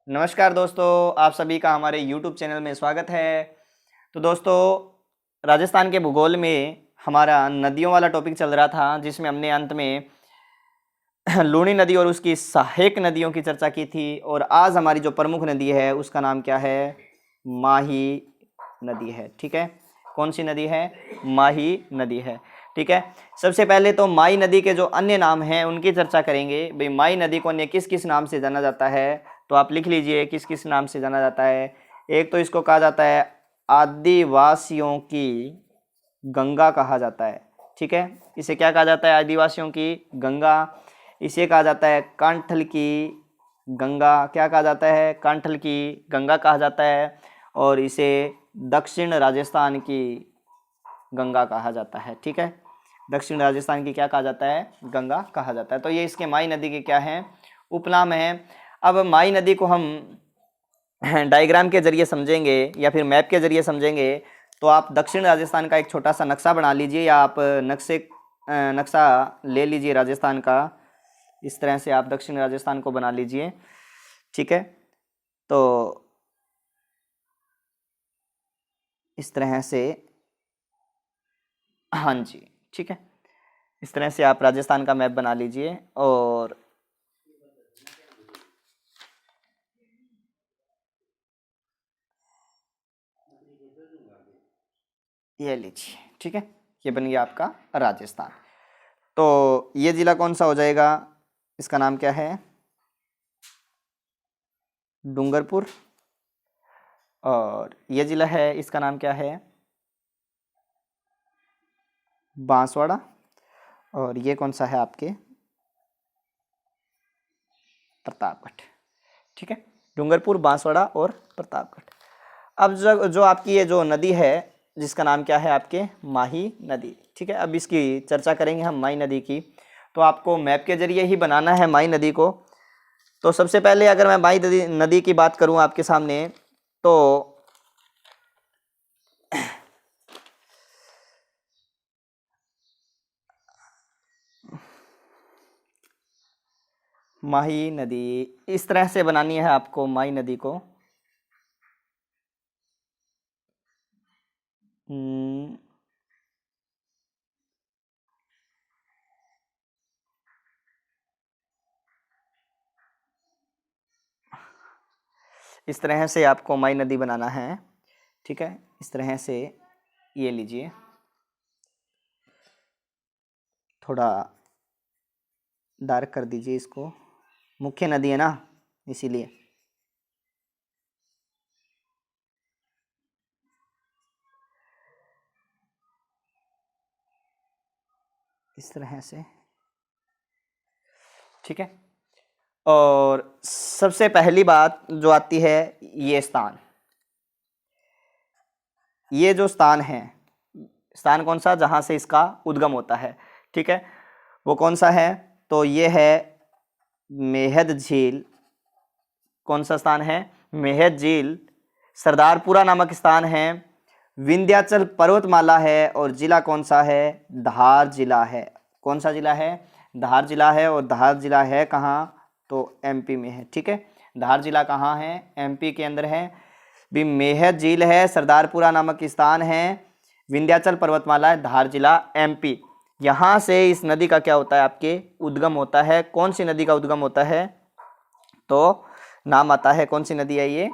नमस्कार दोस्तों, आप सभी का हमारे YouTube चैनल में स्वागत है। तो दोस्तों, राजस्थान के भूगोल में हमारा नदियों वाला टॉपिक चल रहा था, जिसमें हमने अंत में लूनी नदी और उसकी सहायक नदियों की चर्चा की थी। और आज हमारी जो प्रमुख नदी है उसका नाम क्या है? माही नदी है। ठीक है, कौन सी नदी है? माही नदी है। ठीक है, सबसे पहले तो माही नदी के जो अन्य नाम हैं उनकी चर्चा करेंगे। भाई, माही नदी को अन्य किस किस नाम से जाना जाता है, तो आप लिख लीजिए किस किस नाम से जाना जाता है। एक तो इसको कहा जाता है आदिवासियों की गंगा कहा जाता है। ठीक है, इसे क्या कहा जाता है? आदिवासियों की गंगा। इसे कहा जाता है कांठल की गंगा। क्या कहा जाता है? कांठल की गंगा कहा जाता है। और इसे दक्षिण राजस्थान की गंगा कहा जाता है। ठीक है, दक्षिण राजस्थान की क्या कहा जाता है? गंगा कहा जाता है। तो ये इसके माही नदी के क्या हैं? उपनाम हैं। अब माही नदी को हम डायग्राम के जरिए समझेंगे या फिर मैप के जरिए समझेंगे। तो आप दक्षिण राजस्थान का एक छोटा सा नक्शा बना लीजिए, या आप नक्शा ले लीजिए राजस्थान का। इस तरह से आप दक्षिण राजस्थान को बना लीजिए। ठीक है, तो इस तरह से, हाँ जी, ठीक है, इस तरह से आप राजस्थान का मैप बना लीजिए। और ये लीजिए। ठीक है, ये बन गया आपका राजस्थान। तो ये जिला कौन सा हो जाएगा? इसका नाम क्या है? डूंगरपुर। और ये जिला है, इसका नाम क्या है? बांसवाड़ा। और ये कौन सा है आपके? प्रतापगढ़। ठीक है, डूंगरपुर, बांसवाड़ा और प्रतापगढ़। अब जो आपकी ये जो नदी है, जिसका नाम क्या है आपके? माही नदी। ठीक है, अब इसकी चर्चा करेंगे हम माही नदी की। तो आपको मैप के जरिए ही बनाना है माही नदी को। तो सबसे पहले अगर मैं माही नदी की बात करूं आपके सामने, तो माही नदी इस तरह से बनानी है आपको माही नदी को। इस तरह से आपको माही नदी बनाना है। ठीक है, इस तरह से ये लीजिए, थोड़ा डार्क कर दीजिए इसको, मुख्य नदी है ना इसीलिए। इस तरह से, ठीक है। और सबसे पहली बात जो आती है, ये स्थान, ये जो स्थान है, स्थान कौन सा? जहाँ से इसका उद्गम होता है। ठीक है, वो कौन सा है? तो ये है मेहद झील। कौन सा स्थान है? मेहद झील। सरदारपुरा नामक स्थान है। विंध्याचल पर्वतमाला है। और जिला कौन सा है? धार जिला है। कौन सा जिला है? धार जिला है। और धार जिला है कहाँ? तो एमपी में है। ठीक है, धार जिला कहाँ है? एमपी के अंदर है। भी मेहद झील है, सरदारपुरा नामक स्थान है, विंध्याचल पर्वतमाला है, धार जिला एमपी। यहाँ से इस नदी का क्या होता है? आपके उद्गम होता है। कौन सी नदी का उद्गम होता है? तो नाम आता है, कौन सी नदी है ये?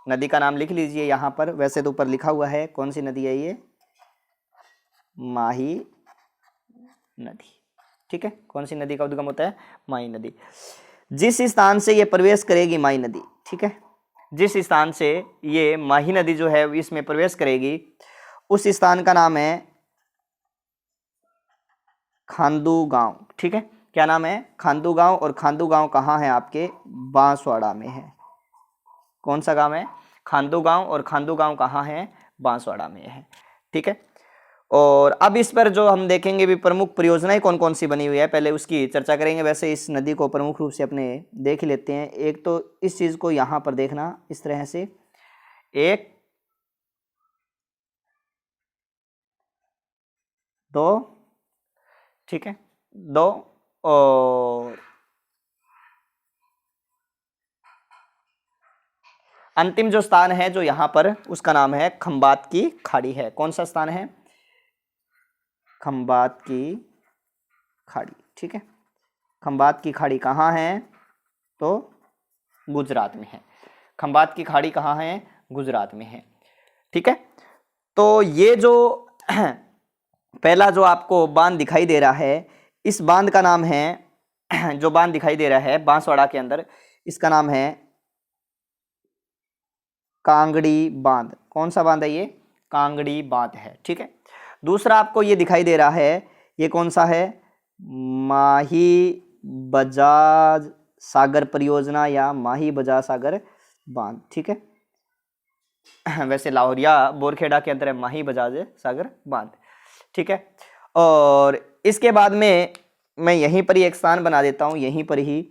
नदी का नाम लिख लीजिए यहाँ पर, वैसे तो ऊपर लिखा हुआ है। कौन सी नदी है ये? माही नदी। ठीक है, कौन सी नदी का उद्गम होता है? माही नदी। जिस स्थान से ये प्रवेश करेगी माही नदी, ठीक है, जिस स्थान से ये माही नदी जो है इसमें प्रवेश करेगी, उस स्थान का नाम है खांदू गांव। ठीक है, क्या नाम है? खांदू गांव। और खांदू गांव कहाँ है आपके? बांसवाड़ा में है। कौन सा गांव है? खांदू गांव। और खांदू गांव कहाँ है? बांसवाड़ा में है। ठीक है, और अब इस पर जो हम देखेंगे भी प्रमुख परियोजनाएं कौन कौन सी बनी हुई है, पहले उसकी चर्चा करेंगे। वैसे इस नदी को प्रमुख रूप से अपने देख लेते हैं। एक तो इस चीज को यहाँ पर देखना, इस तरह से एक, दो, ठीक है, दो, और अंतिम जो स्थान है जो यहाँ पर, उसका नाम है खंबात की खाड़ी है। कौन सा स्थान है? खंबात की खाड़ी। ठीक है, खंबात की खाड़ी कहाँ है? तो गुजरात में है। खंबात की खाड़ी कहाँ है? गुजरात में है। ठीक है, तो ये जो पहला जो आपको बांध दिखाई दे रहा है, इस बांध का नाम है जो बांध दिखाई दे रहा है बांसवाड़ा के अंदर, इसका नाम है कांगड़ी बांध। कौन सा बांध है ये? कांगड़ी बांध है। ठीक है, दूसरा आपको ये दिखाई दे रहा है, ये कौन सा है? माही बजाज सागर परियोजना या माही बजाज सागर बांध। ठीक है, वैसे लाहौरिया बोरखेड़ा के अंदर है माही बजाज सागर बांध। ठीक है, और इसके बाद में मैं यहीं पर ही एक स्थान बना देता हूँ, यहीं पर ही।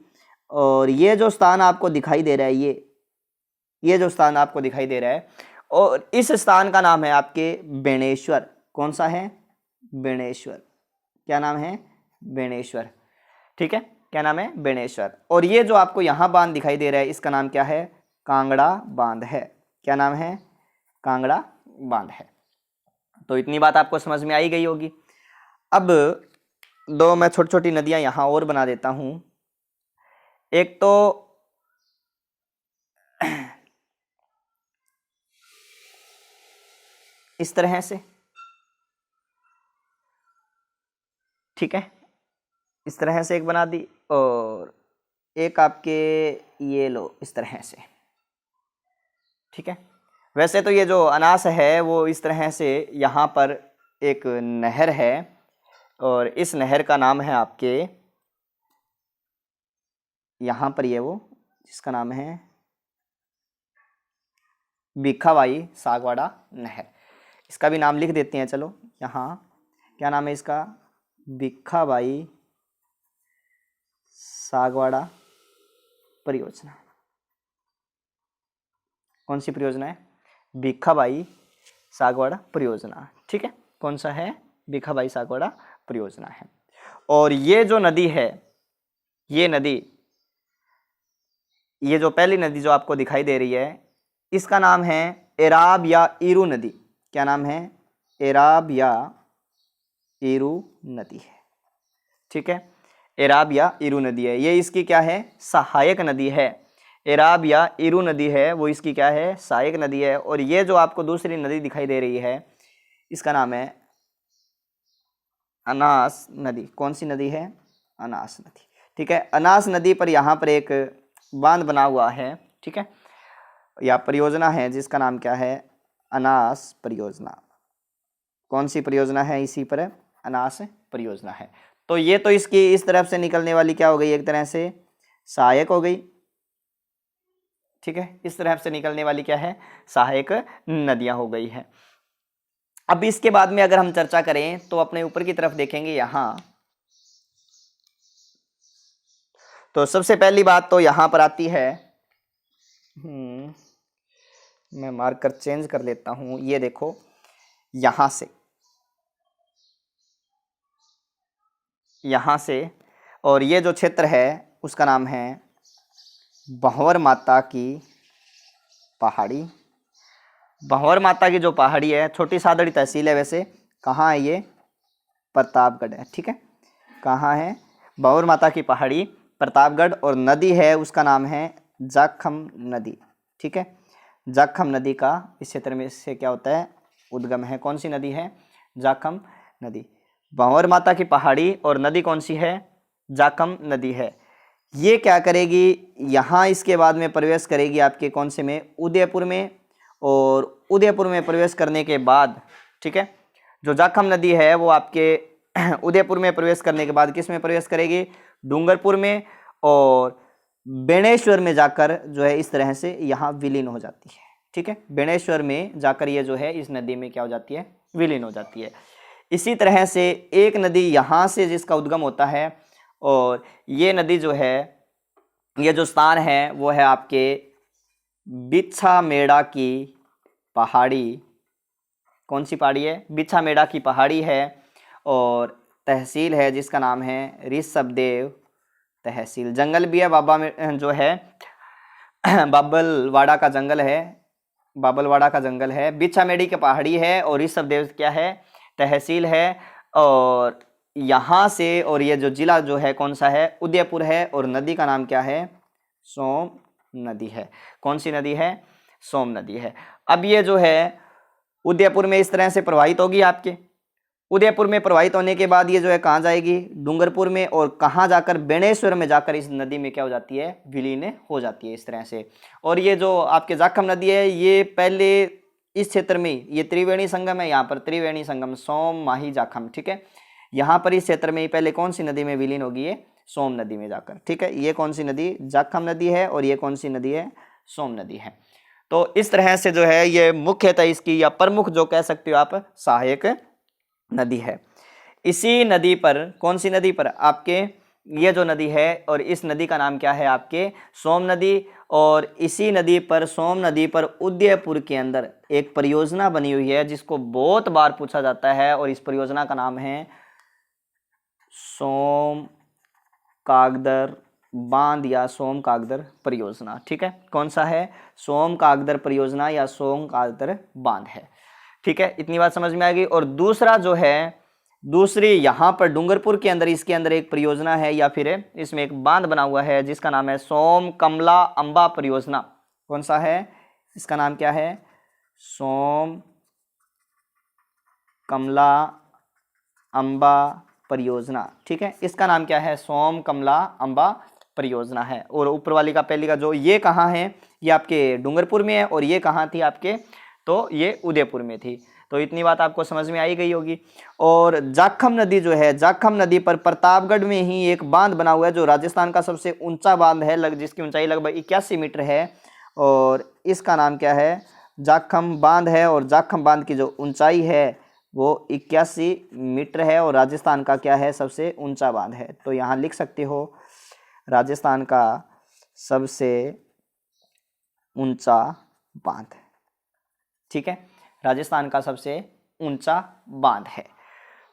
और ये जो स्थान आपको दिखाई दे रहा है, ये जो स्थान आपको दिखाई दे रहा है, और इस स्थान का नाम है आपके बेणेश्वर। कौन सा है? बेणेश्वर। क्या नाम है? बेणेश्वर। ठीक है, क्या नाम है? बेणेश्वर। और ये जो आपको यहाँ बांध दिखाई दे रहा है, इसका नाम क्या है? कांगड़ा बांध है। क्या नाम है? कांगड़ा बांध है। तो इतनी बात आपको समझ में आई गई होगी। अब दो मैं छोटी छोटी नदियां यहाँ और बना देता हूँ। एक तो इस तरह से, ठीक है, इस तरह से एक बना दी, और एक आपके ये लो इस तरह से। ठीक है, वैसे तो ये जो अनास है वो इस तरह से, यहाँ पर एक नहर है, और इस नहर का नाम है आपके, यहाँ पर ये वो जिसका नाम है भिखाबाई सागवाड़ा नहर। इसका भी नाम लिख देते हैं, चलो यहाँ। क्या नाम है इसका? भिखाबाई सागवाड़ा परियोजना। कौन सी परियोजना है? भिखाबाई सागवाड़ा परियोजना। ठीक है, कौन सा है? भिखाबाई सागवाड़ा परियोजना है। और ये जो नदी है, ये नदी, ये जो पहली नदी जो आपको दिखाई दे रही है, इसका नाम है एराब या ईरू नदी। क्या नाम है? एराब या ईरू नदी है। ठीक है, एराब या ईरू नदी है। ये इसकी क्या है? सहायक नदी है। एराब या ईरू नदी है वो इसकी क्या है? सहायक नदी है। और ये जो आपको दूसरी नदी दिखाई दे रही है, इसका नाम है अनास नदी। कौन सी नदी है? अनास नदी। ठीक है, अनास नदी पर यहाँ पर एक बांध बना हुआ है। ठीक है, या परियोजना है जिसका नाम क्या है? अनास परियोजना। कौन सी परियोजना है? इसी पर अनास परियोजना है। तो ये तो इसकी इस तरफ से निकलने वाली क्या हो गई? एक तरह से सहायक हो गई। ठीक है, इस तरफ से निकलने वाली क्या है? सहायक नदियां हो गई है। अब इसके बाद में अगर हम चर्चा करें तो अपने ऊपर की तरफ देखेंगे यहाँ, तो सबसे पहली बात तो यहाँ पर आती है, मैं मार्कर चेंज कर लेता हूँ। ये देखो, यहाँ से और ये जो क्षेत्र है उसका नाम है भंवर माता की पहाड़ी। भंवर माता की जो पहाड़ी है, छोटी सादड़ी तहसील है वैसे। कहाँ है ये? प्रतापगढ़ है। ठीक है, कहाँ है? भंवर माता की पहाड़ी, प्रतापगढ़। और नदी है उसका नाम है जाखम नदी। ठीक है, जाखम नदी का इस क्षेत्र में से क्या होता है? उद्गम है। कौन सी नदी है? जाखम नदी। भंवर माता की पहाड़ी और नदी कौन सी है? जाखम नदी है। ये क्या करेगी? यहाँ इसके बाद में प्रवेश करेगी आपके कौन से में? उदयपुर में। और उदयपुर में प्रवेश करने के बाद, ठीक है, जो जाखम नदी है वो आपके उदयपुर में प्रवेश करने के बाद किस में प्रवेश करेगी? डूंगरपुर में। और बेणेश्वर में जाकर जो है इस तरह से यहाँ विलीन हो जाती है। ठीक है, बेणेश्वर में जाकर ये जो है इस नदी में क्या हो जाती है? विलीन हो जाती है। इसी तरह से एक नदी यहाँ से जिसका उद्गम होता है, और ये नदी जो है, ये जो स्थान है वो है आपके बिच्छा मेड़ा की पहाड़ी। कौन सी पहाड़ी है? बिच्छा मेड़ा की पहाड़ी है। और तहसील है जिसका नाम है ऋषभदेव तहसील। जंगल भी है बाबा में जो है बाबलवाड़ा का जंगल है, बाबलवाड़ा का जंगल है। बिछामेड़ी की पहाड़ी है और ऋषभदेव क्या है, तहसील है। और यहाँ से, और ये जो जिला जो है कौन सा है, उदयपुर है। और नदी का नाम क्या है, सोम नदी है। कौन सी नदी है, सोम नदी है। अब ये जो है उदयपुर में इस तरह से प्रवाहित होगी आपके। उदयपुर में प्रवाहित होने के बाद ये जो है कहाँ जाएगी, डूंगरपुर में, और कहाँ जाकर, बेणेश्वर में जाकर इस नदी में क्या हो जाती है, विलीन हो जाती है इस तरह से। और ये जो आपके जाखम नदी है, ये पहले इस क्षेत्र में ये त्रिवेणी संगम है, यहाँ पर त्रिवेणी संगम, सोम माही जाखम, ठीक है। यहाँ पर इस क्षेत्र में पहले कौन सी नदी में विलीन होगी, ये सोम नदी में जाकर, ठीक है। ये कौन सी नदी, जाखम नदी है, और ये कौन सी नदी है, सोम नदी है। तो इस तरह से जो है ये मुख्यतः इसकी या प्रमुख जो कह सकते हो आप सहायक नदी है। इसी नदी पर, कौन सी नदी पर, आपके ये जो नदी है, और इस नदी का नाम क्या है आपके, सोम नदी। और इसी नदी पर, सोम नदी पर उदयपुर के अंदर एक परियोजना बनी हुई है जिसको बहुत बार पूछा जाता है, और इस परियोजना का नाम है सोम कागदर बांध या सोम कागदर परियोजना, ठीक है। कौन सा है, सोम कागदर परियोजना या सोम कागदर बांध है, ठीक है। इतनी बात समझ में आ गई। और दूसरा जो है, दूसरी यहाँ पर डूंगरपुर के अंदर, इसके अंदर एक परियोजना है या फिर इसमें एक बांध बना हुआ है जिसका नाम है सोम कमला अंबा परियोजना। कौन सा है, इसका नाम क्या है, सोम कमला अंबा परियोजना, ठीक है। इसका नाम क्या है, सोम कमला अंबा परियोजना है। और ऊपर वाली का, पहली का जो, ये कहाँ है, ये आपके डूंगरपुर में है, और ये कहाँ थी आपके, तो ये उदयपुर में थी। तो इतनी बात आपको समझ में आई गई होगी। और जाखम नदी जो है, जाखम नदी पर प्रतापगढ़ में ही एक बांध बना हुआ है जो राजस्थान का सबसे ऊंचा बांध है, जिसकी ऊंचाई लगभग 81 मीटर है। और इसका नाम क्या है, जाखम बांध है। और जाखम बांध की जो ऊंचाई है वो 81 मीटर है, और राजस्थान का क्या है, सबसे ऊंचा बांध है। तो यहाँ लिख सकते हो राजस्थान का सबसे ऊंचा बांध, ठीक है। राजस्थान का सबसे ऊंचा बांध है।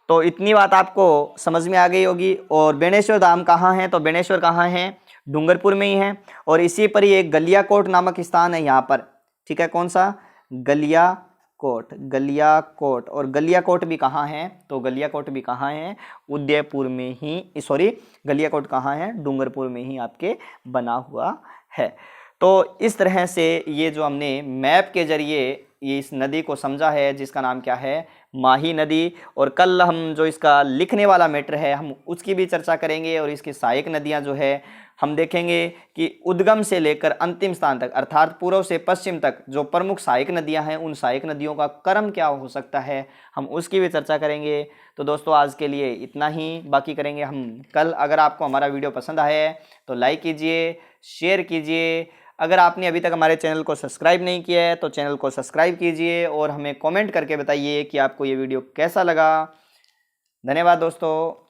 तो इतनी बात आपको समझ में आ गई होगी। और बेणेश्वर धाम कहाँ है, तो बेणेश्वर कहाँ है, डूंगरपुर में ही है। और इसी पर ही एक गलियाकोट नामक स्थान है यहाँ पर, ठीक है। कौन सा, गलियाकोट, गलियाकोट। और गलियाकोट भी कहाँ है, तो गलियाकोट भी कहाँ है, उदयपुर में ही, सॉरी, गलियाकोट कहाँ है, डूंगरपुर में ही आपके बना हुआ है। तो इस तरह से ये जो हमने मैप के जरिए ये इस नदी को समझा है जिसका नाम क्या है, माही नदी। और कल हम जो इसका लिखने वाला मैटर है हम उसकी भी चर्चा करेंगे। और इसकी सहायक नदियां जो है हम देखेंगे कि उद्गम से लेकर अंतिम स्थान तक, अर्थात पूर्व से पश्चिम तक जो प्रमुख सहायक नदियां हैं, उन सहायक नदियों का क्रम क्या हो सकता है, हम उसकी भी चर्चा करेंगे। तो दोस्तों आज के लिए इतना ही, बाकी करेंगे हम कल। अगर आपको हमारा वीडियो पसंद आया है तो लाइक कीजिए, शेयर कीजिए। अगर आपने अभी तक हमारे चैनल को सब्सक्राइब नहीं किया है तो चैनल को सब्सक्राइब कीजिए, और हमें कमेंट करके बताइए कि आपको ये वीडियो कैसा लगा। धन्यवाद दोस्तों।